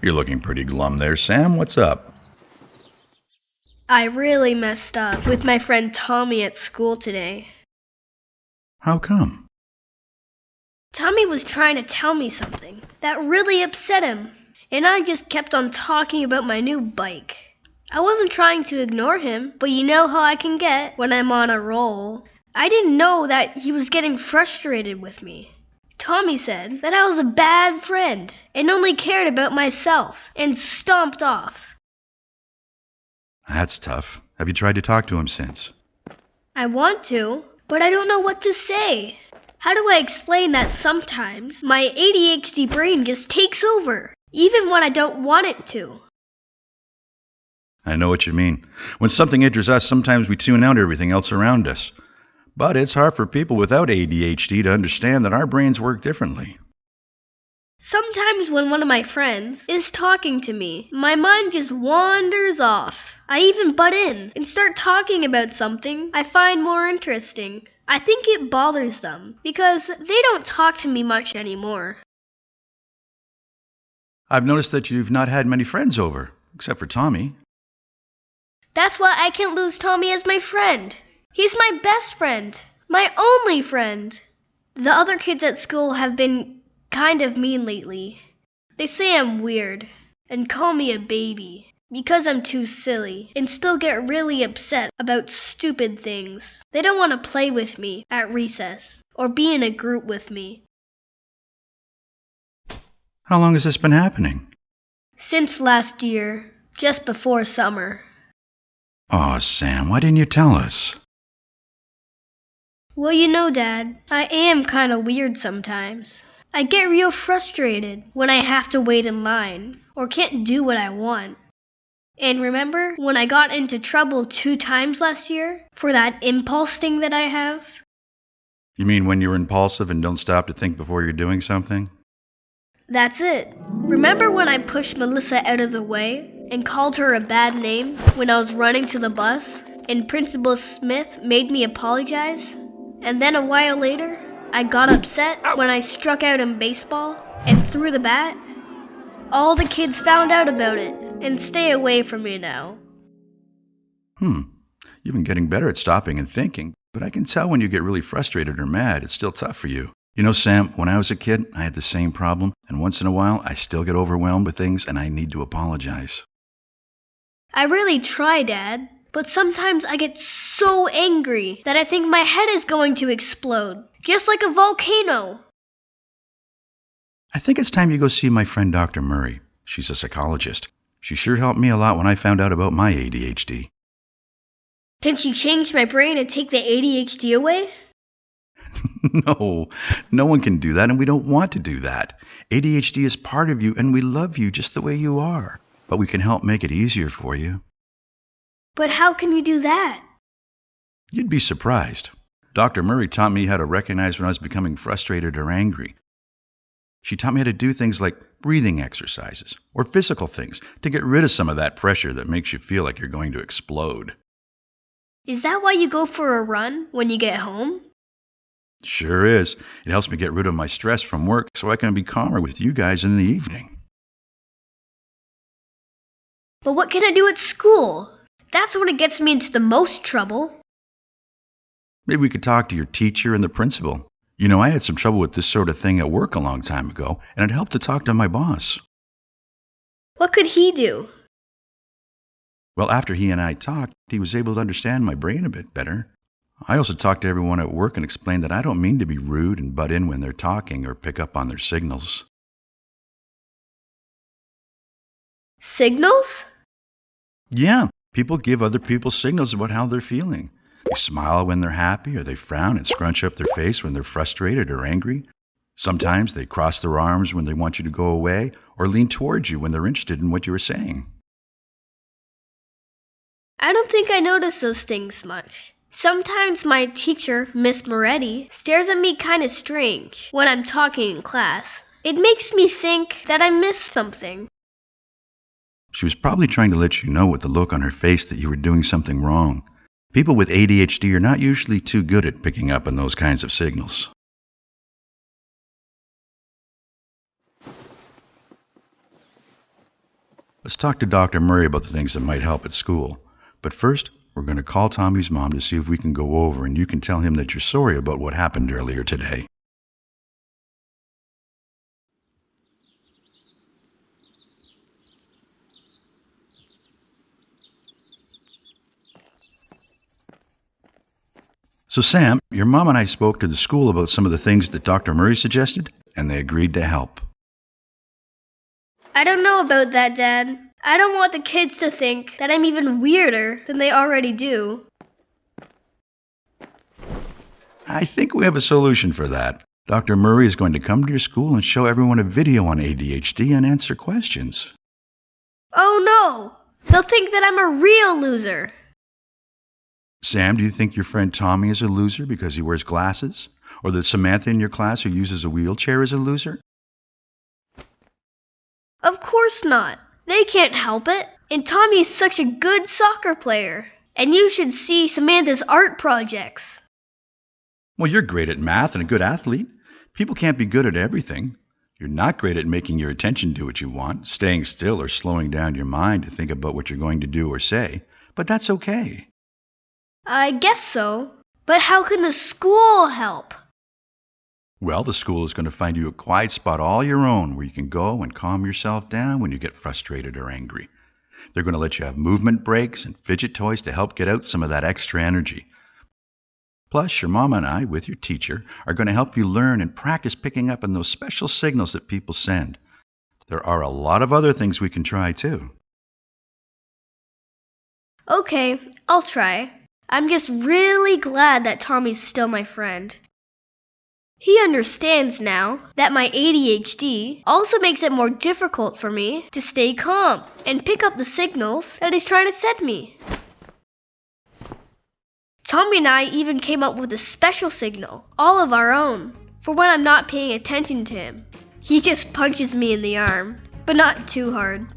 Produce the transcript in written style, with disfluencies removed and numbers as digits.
You're looking pretty glum there, Sam. What's up? I really messed up with my friend Tommy at school today. How come? Tommy was trying to tell me something that really upset him, and I just kept on talking about my new bike. I wasn't trying to ignore him, but you know how I can get when I'm on a roll. I didn't know that he was getting frustrated with me. Tommy said that I was a bad friend and only cared about myself and stomped off. That's tough. Have you tried to talk to him since? I want to, but I don't know what to say. How do I explain that sometimes my ADHD brain just takes over, even when I don't want it to? I know what you mean. When something injures us, sometimes we tune out everything else around us. But it's hard for people without ADHD to understand that our brains work differently. Sometimes when one of my friends is talking to me, my mind just wanders off. I even butt in and start talking about something I find more interesting. I think it bothers them because they don't talk to me much anymore. I've noticed that you've not had many friends over, except for Tommy. That's why I can't lose Tommy as my friend. He's my best friend, my only friend. The other kids at school have been kind of mean lately. They say I'm weird and call me a baby because I'm too silly and still get really upset about stupid things. They don't want to play with me at recess or be in a group with me. How long has this been happening? Since last year, just before summer. Aw, Sam, why didn't you tell us? Well, you know, Dad, I am kind of weird sometimes. I get real frustrated when I have to wait in line or can't do what I want. And remember when I got into trouble 2 times last year for that impulse thing that I have? You mean when you're impulsive and don't stop to think before you're doing something? That's it. Remember when I pushed Melissa out of the way and called her a bad name when I was running to the bus and Principal Smith made me apologize? And then a while later, I got upset when I struck out in baseball and threw the bat? All the kids found out about it and stay away from me now. You've been getting better at stopping and thinking, but I can tell when you get really frustrated or mad, it's still tough for you. You know, Sam, when I was a kid, I had the same problem, and once in a while, I still get overwhelmed with things and I need to apologize. I really try, Dad, but sometimes I get so angry that I think my head is going to explode, just like a volcano. I think it's time you go see my friend Dr. Murray. She's a psychologist. She sure helped me a lot when I found out about my ADHD. Can she change my brain and take the ADHD away? No, no one can do that, and we don't want to do that. ADHD is part of you, and we love you just the way you are. But we can help make it easier for you. But how can you do that? You'd be surprised. Dr. Murray taught me how to recognize when I was becoming frustrated or angry. She taught me how to do things like breathing exercises or physical things to get rid of some of that pressure that makes you feel like you're going to explode. Is that why you go for a run when you get home? Sure is. It helps me get rid of my stress from work so I can be calmer with you guys in the evening. But what can I do at school? That's when it gets me into the most trouble. Maybe we could talk to your teacher and the principal. You know, I had some trouble with this sort of thing at work a long time ago, and it helped to talk to my boss. What could he do? Well, after he and I talked, he was able to understand my brain a bit better. I also talked to everyone at work and explained that I don't mean to be rude and butt in when they're talking or pick up on their signals. Signals? Yeah, people give other people signals about how they're feeling. They smile when they're happy, or they frown and scrunch up their face when they're frustrated or angry. Sometimes they cross their arms when they want you to go away, or lean towards you when they're interested in what you were saying. I don't think I notice those things much. Sometimes my teacher, Miss Moretti, stares at me kind of strange when I'm talking in class. It makes me think that I missed something. She was probably trying to let you know with the look on her face that you were doing something wrong. People with ADHD are not usually too good at picking up on those kinds of signals. Let's talk to Dr. Murray about the things that might help at school. But first, we're going to call Tommy's mom to see if we can go over and you can tell him that you're sorry about what happened earlier today. So, Sam, your mom and I spoke to the school about some of the things that Dr. Murray suggested, and they agreed to help. I don't know about that, Dad. I don't want the kids to think that I'm even weirder than they already do. I think we have a solution for that. Dr. Murray is going to come to your school and show everyone a video on ADHD and answer questions. Oh no! They'll think that I'm a real loser. Sam, do you think your friend Tommy is a loser because he wears glasses? Or that Samantha in your class who uses a wheelchair is a loser? Of course not. They can't help it. And Tommy's such a good soccer player. And you should see Samantha's art projects. Well, you're great at math and a good athlete. People can't be good at everything. You're not great at making your attention do what you want, staying still or slowing down your mind to think about what you're going to do or say. But that's okay. I guess so. But how can the school help? Well, the school is going to find you a quiet spot all your own where you can go and calm yourself down when you get frustrated or angry. They're going to let you have movement breaks and fidget toys to help get out some of that extra energy. Plus, your mom and I, with your teacher, are going to help you learn and practice picking up on those special signals that people send. There are a lot of other things we can try, too. Okay, I'll try. I'm just really glad that Tommy's still my friend. He understands now that my ADHD also makes it more difficult for me to stay calm and pick up the signals that he's trying to send me. Tommy and I even came up with a special signal, all of our own, for when I'm not paying attention to him. He just punches me in the arm, but not too hard.